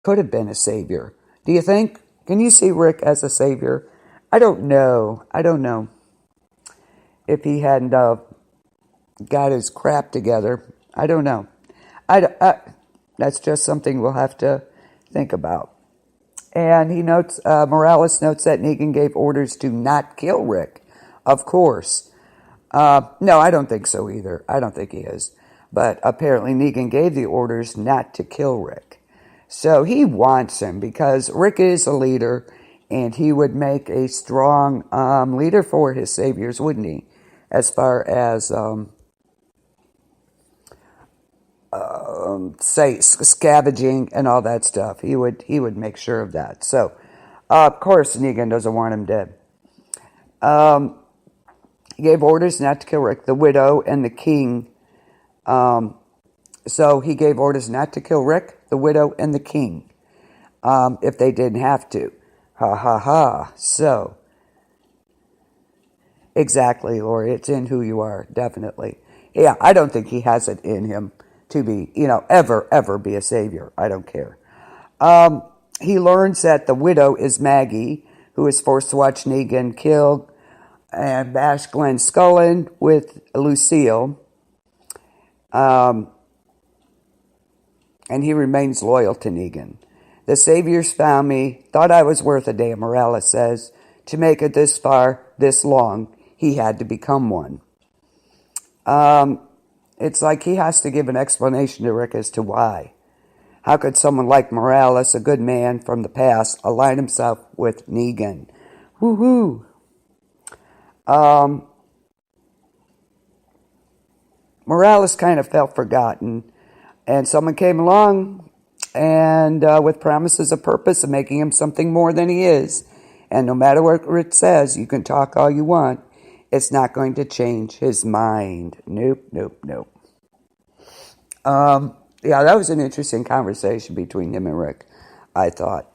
could have been a savior. Do you think? Can you see Rick as a savior? I don't know. I don't know if he hadn't got his crap together. I don't know. That's just something we'll have to think about. And he notes, Morales notes that Negan gave orders to not kill Rick. Of course. No, I don't think so either. I don't think he is. But apparently Negan gave the orders not to kill Rick. So he wants him because Rick is a leader and he would make a strong leader for his saviors, wouldn't he? As far as, say, scavenging and all that stuff. He would make sure of that. So, of course, Negan doesn't want him dead. He gave orders not to kill Rick, the widow, and the king. So he gave orders not to kill Rick, the widow, and the king, if they didn't have to. Ha ha ha. So, exactly, Lori. It's in who you are, definitely. Yeah, I don't think he has it in him to be, ever be a savior. I don't care. He learns that the widow is Maggie, who is forced to watch Negan kill and bash Glenn's skull in with Lucille. And he remains loyal to Negan. The saviors found me, thought I was worth a day, Morales says. To make it this far, this long, he had to become one. It's like he has to give an explanation to Rick as to why. How could someone like Morales, a good man from the past, align himself with Negan? Woohoo! Morales kind of felt forgotten, and someone came along and with promises of purpose of making him something more than he is. And no matter what Rick says, you can talk all you want, it's not going to change his mind. Nope. Yeah, that was an interesting conversation between him and Rick, I thought.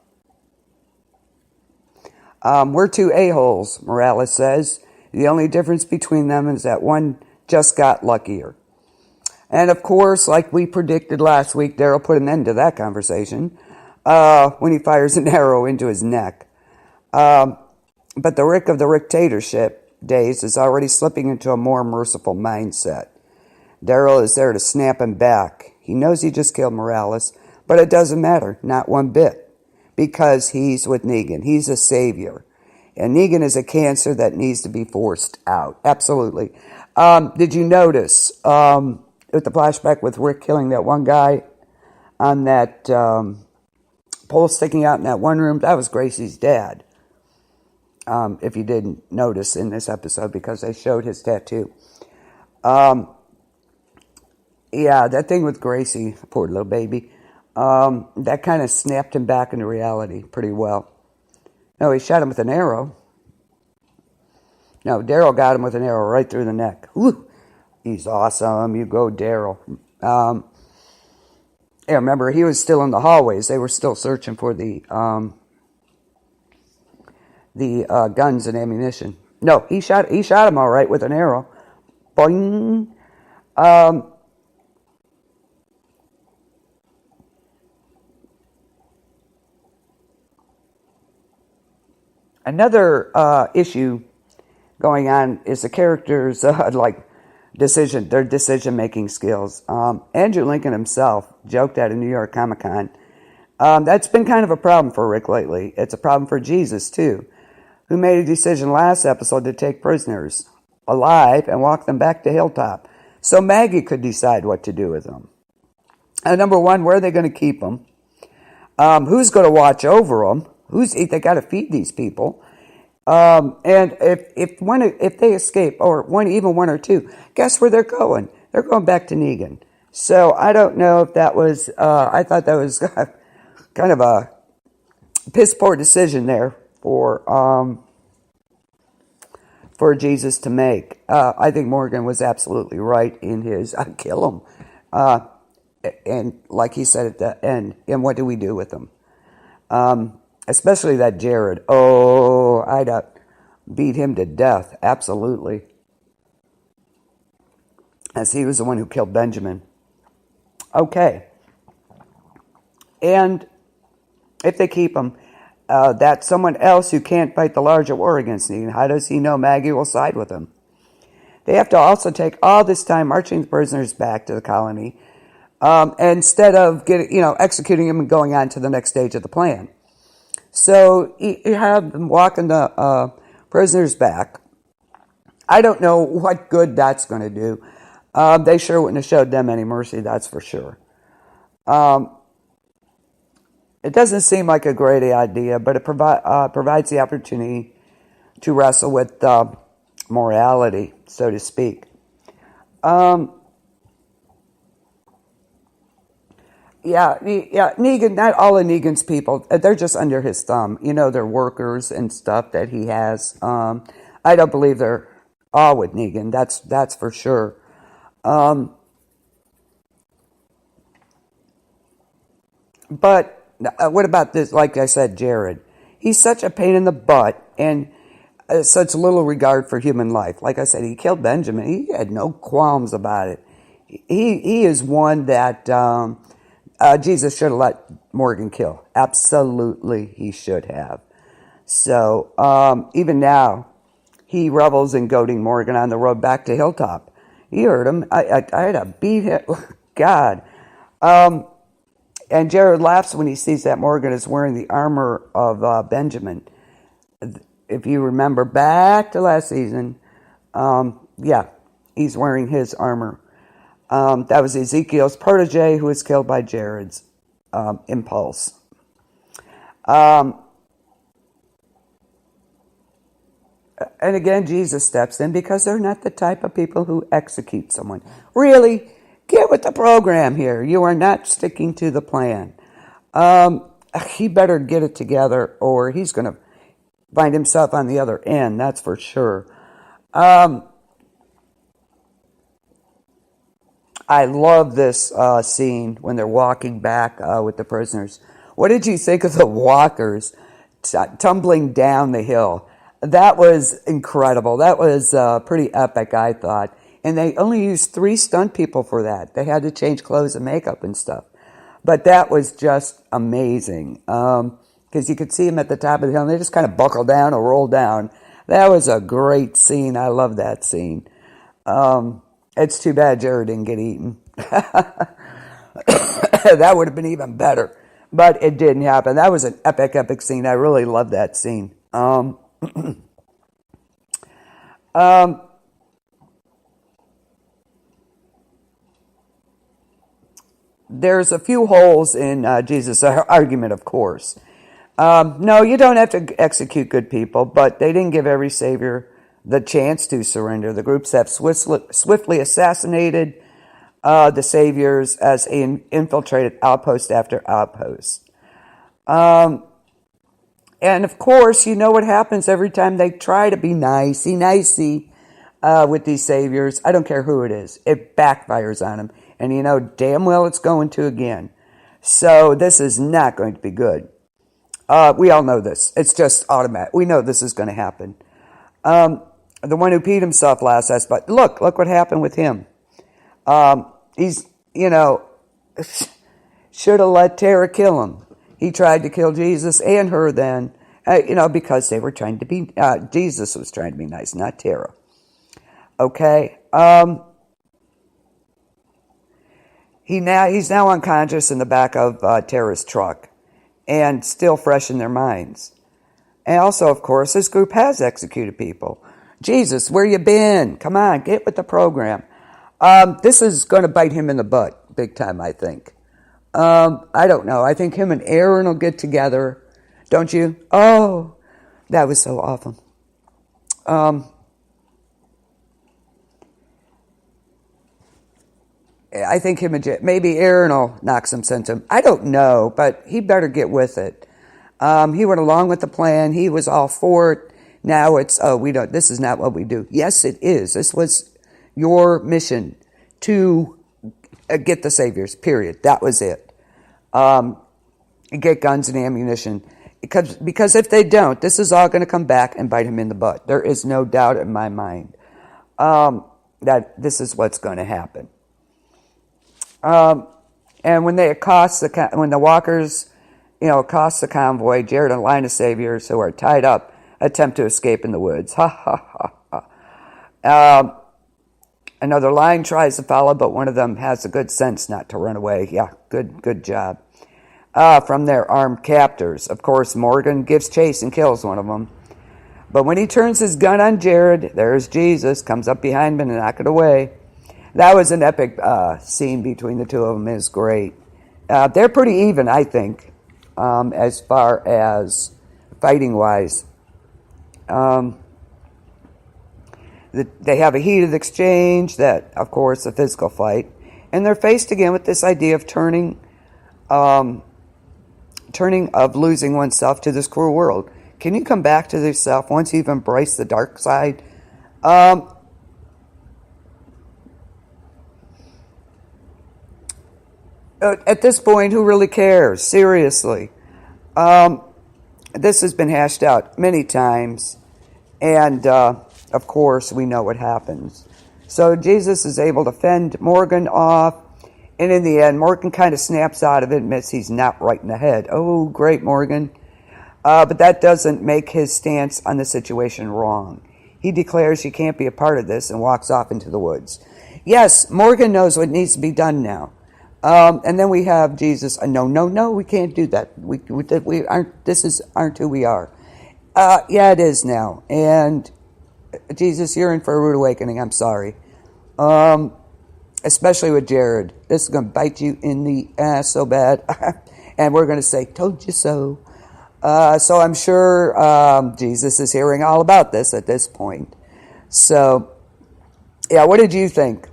We're two a-holes, Morales says. The only difference between them is that one just got luckier. And of course, like we predicted last week, Daryl put an end to that conversation when he fires an arrow into his neck. But the Rick of the Ricktatorship days is already slipping into a more merciful mindset. Daryl is there to snap him back. He knows he just killed Morales, but it doesn't matter, not one bit, because he's with Negan. He's a savior. And Negan is a cancer that needs to be forced out. Absolutely. Did you notice with the flashback with Rick killing that one guy on that pole sticking out in that one room? That was Gracie's dad. If you didn't notice in this episode, because they showed his tattoo. Yeah, that thing with Gracie, poor little baby, that kind of snapped him back into reality pretty well. No, he shot him with an arrow. No, Daryl got him with an arrow right through the neck. Woo! He's awesome. You go, Daryl. Yeah, remember, he was still in the hallways. They were still searching for the guns and ammunition. No, he shot him all right with an arrow. Boing. Another issue going on is the characters' their decision-making skills. Andrew Lincoln himself joked at a New York Comic-Con. That's been kind of a problem for Rick lately. It's a problem for Jesus, too, who made a decision last episode to take prisoners alive and walk them back to Hilltop so Maggie could decide what to do with them. Number one, where are they going to keep them? Who's going to watch over them? They got to feed these people. And if they escape, or even one or two, guess where they're going? They're going back to Negan. So I don't know if that was, I thought that was kind of a piss poor decision there for Jesus to make. I think Morgan was absolutely right in his, I'd kill him. And like he said at the end, and what do we do with them? Especially that Jared. Oh, I'd beat him to death. Absolutely. As he was the one who killed Benjamin. Okay. And if they keep him, that someone else who can't fight the larger war against Negan. How does he know Maggie will side with him? They have to also take all this time marching the prisoners back to the colony, instead of executing them and going on to the next stage of the plan. So you have them walking the prisoners back. I don't know what good that's going to do. They sure wouldn't have showed them any mercy, that's for sure. It doesn't seem like a great idea, but it provides the opportunity to wrestle with morality, so to speak. Negan, not all of Negan's people, they're just under his thumb. They're workers and stuff that he has. I don't believe they're all with Negan, that's for sure. But what about this? Like I said, Jared. He's such a pain in the butt and such little regard for human life. Like I said, he killed Benjamin. He had no qualms about it. He is one that Jesus should have let Morgan kill. Absolutely, he should have. So even now, he revels in goading Morgan on the road back to Hilltop. You heard him. I had to beat him. God. And Jared laughs when he sees that Morgan is wearing the armor of Benjamin. If you remember back to last season, he's wearing his armor. That was Ezekiel's protege who was killed by Jared's impulse. And again, Jesus steps in because they're not the type of people who execute someone. Really, get with the program here. You are not sticking to the plan. He better get it together or he's going to find himself on the other end, that's for sure. I love this scene when they're walking back with the prisoners. What did you think of the walkers tumbling down the hill? That was incredible. That was pretty epic, I thought. And they only used 3 stunt people for that. They had to change clothes and makeup and stuff. But that was just amazing. Because you could see them at the top of the hill and they just kind of buckled down or rolled down. That was a great scene. I love that scene. It's too bad Jared didn't get eaten. That would have been even better. But it didn't happen. That was an epic scene. I really love that scene. There's a few holes in Jesus' argument, of course. No, you don't have to execute good people, but they didn't give every savior the chance to surrender. The groups have swiftly assassinated the saviors as they infiltrated outpost after outpost. And of course, you know what happens every time they try to be nicey with these saviors. I don't care who it is. It backfires on them. And you know damn well it's going to again. So this is not going to be good. We all know this. It's just automatic. We know this is going to happen. The one who peed himself last, but look what happened with him. He's, should have let Tara kill him. He tried to kill Jesus and her then, because they were trying to be, Jesus was trying to be nice, not Tara. Okay. He's now unconscious in the back of Tara's truck and still fresh in their minds. And also, of course, this group has executed people. Jesus, where you been? Come on, get with the program. This is going to bite him in the butt big time, I think. I don't know. I think him and Aaron will get together. Don't you? Oh, that was so awful. I think maybe Aaron will knock some sense into him. I don't know, but he better get with it. He went along with the plan. He was all for it. Now it's, this is not what we do. Yes, it is. This was your mission to get the saviors, period. That was it. Get guns and ammunition. Because if they don't, this is all going to come back and bite him in the butt. There is no doubt in my mind that this is what's going to happen. And when they accost, when the walkers accosts the convoy. Jared and a line of saviors who are tied up attempt to escape in the woods. Ha ha ha. Another line tries to follow, but one of them has the good sense not to run away. Yeah, good job. From their armed captors. Of course, Morgan gives chase and kills one of them. But when he turns his gun on Jared, there's Jesus, comes up behind him and knocks it away. That was an epic scene between the two of them. Is great. They're pretty even, I think, as far as fighting-wise. They have a heated exchange that, of course, a physical fight. And they're faced again with this idea of turning of losing oneself to this cruel world. Can you come back to yourself once you've embraced the dark side? At this point, who really cares? Seriously. This has been hashed out many times. And, of course, we know what happens. So Jesus is able to fend Morgan off. And in the end, Morgan kind of snaps out of it, admits he's not right in the head. Oh, great, Morgan. But that doesn't make his stance on the situation wrong. He declares he can't be a part of this and walks off into the woods. Yes, Morgan knows what needs to be done now. And then we have Jesus. No, we can't do that. We aren't. Aren't who we are. Yeah, it is now. And Jesus, you're in for a rude awakening. I'm sorry. Especially with Jared. This is going to bite you in the ass so bad. And we're going to say, told you so. So I'm sure Jesus is hearing all about this at this point. So, yeah, what did you think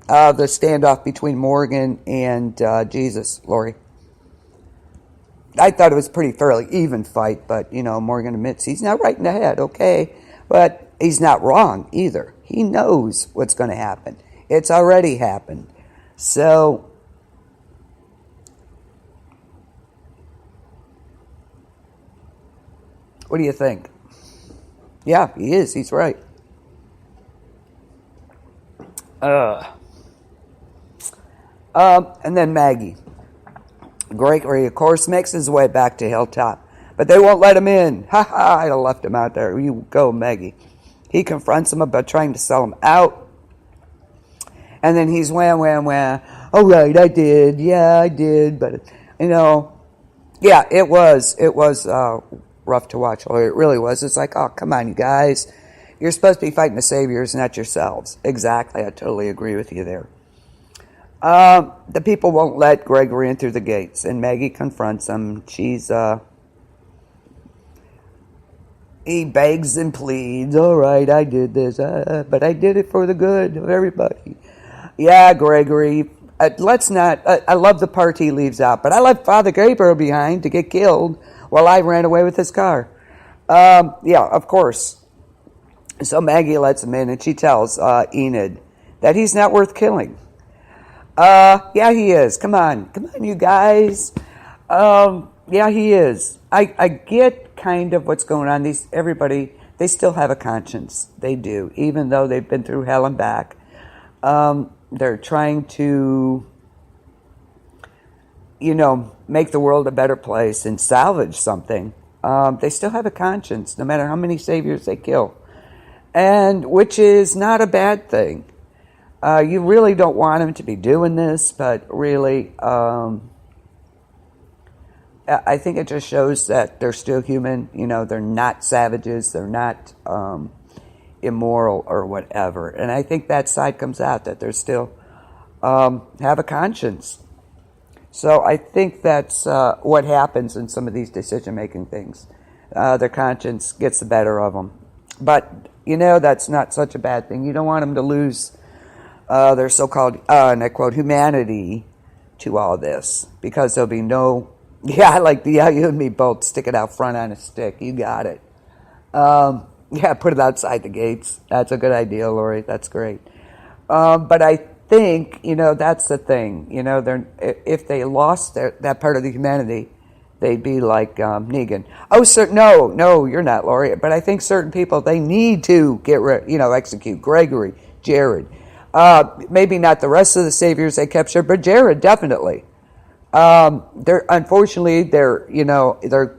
of the standoff between Morgan and Jesus, Lori? I thought it was a pretty fairly even fight, but, Morgan admits he's not right in the head, okay? But he's not wrong either. He knows what's going to happen. It's already happened. So, what do you think? Yeah, he is. He's right. And then Maggie. Gregory, of course, makes his way back to Hilltop, but they won't let him in. Ha ha, I'd have left him out there. You go, Maggie. He confronts him about trying to sell him out. And then he's wham. Oh, right, I did. Yeah, I did. But, yeah, it was rough to watch. It really was. It's like, oh, come on, you guys. You're supposed to be fighting the saviors, not yourselves. Exactly. I totally agree with you there. The people won't let Gregory in through the gates, and Maggie confronts him. He begs and pleads. All right, I did this, but I did it for the good of everybody. Yeah, Gregory, let's not. I love the part he leaves out, but I left Father Gabriel behind to get killed while I ran away with his car. Yeah, of course. So Maggie lets him in, and she tells Enid that he's not worth killing. Yeah, he is. Come on, you guys. Yeah, he is. I get kind of what's going on. Everybody, they still have a conscience. They do, even though they've been through hell and back. They're trying to, make the world a better place and salvage something. They still have a conscience, no matter how many saviors they kill, and which is not a bad thing. You really don't want them to be doing this, but really, I think it just shows that they're still human. They're not savages. They're not immoral or whatever. And I think that side comes out, that they're still have a conscience. So I think that's what happens in some of these decision-making things. Their conscience gets the better of them. But, that's not such a bad thing. You don't want them to lose their so-called, and I quote, humanity to all this, because there'll be no, you and me both, stick it out front on a stick. You got it. Yeah, put it outside the gates. That's a good idea, Lori. That's great. But I think, that's the thing. If they lost that part of the humanity, they'd be like Negan. Oh, no, you're not, Lori. But I think certain people, they need to execute. Gregory, Jared. Maybe not the rest of the saviors they captured, but Jared, definitely. Unfortunately, they're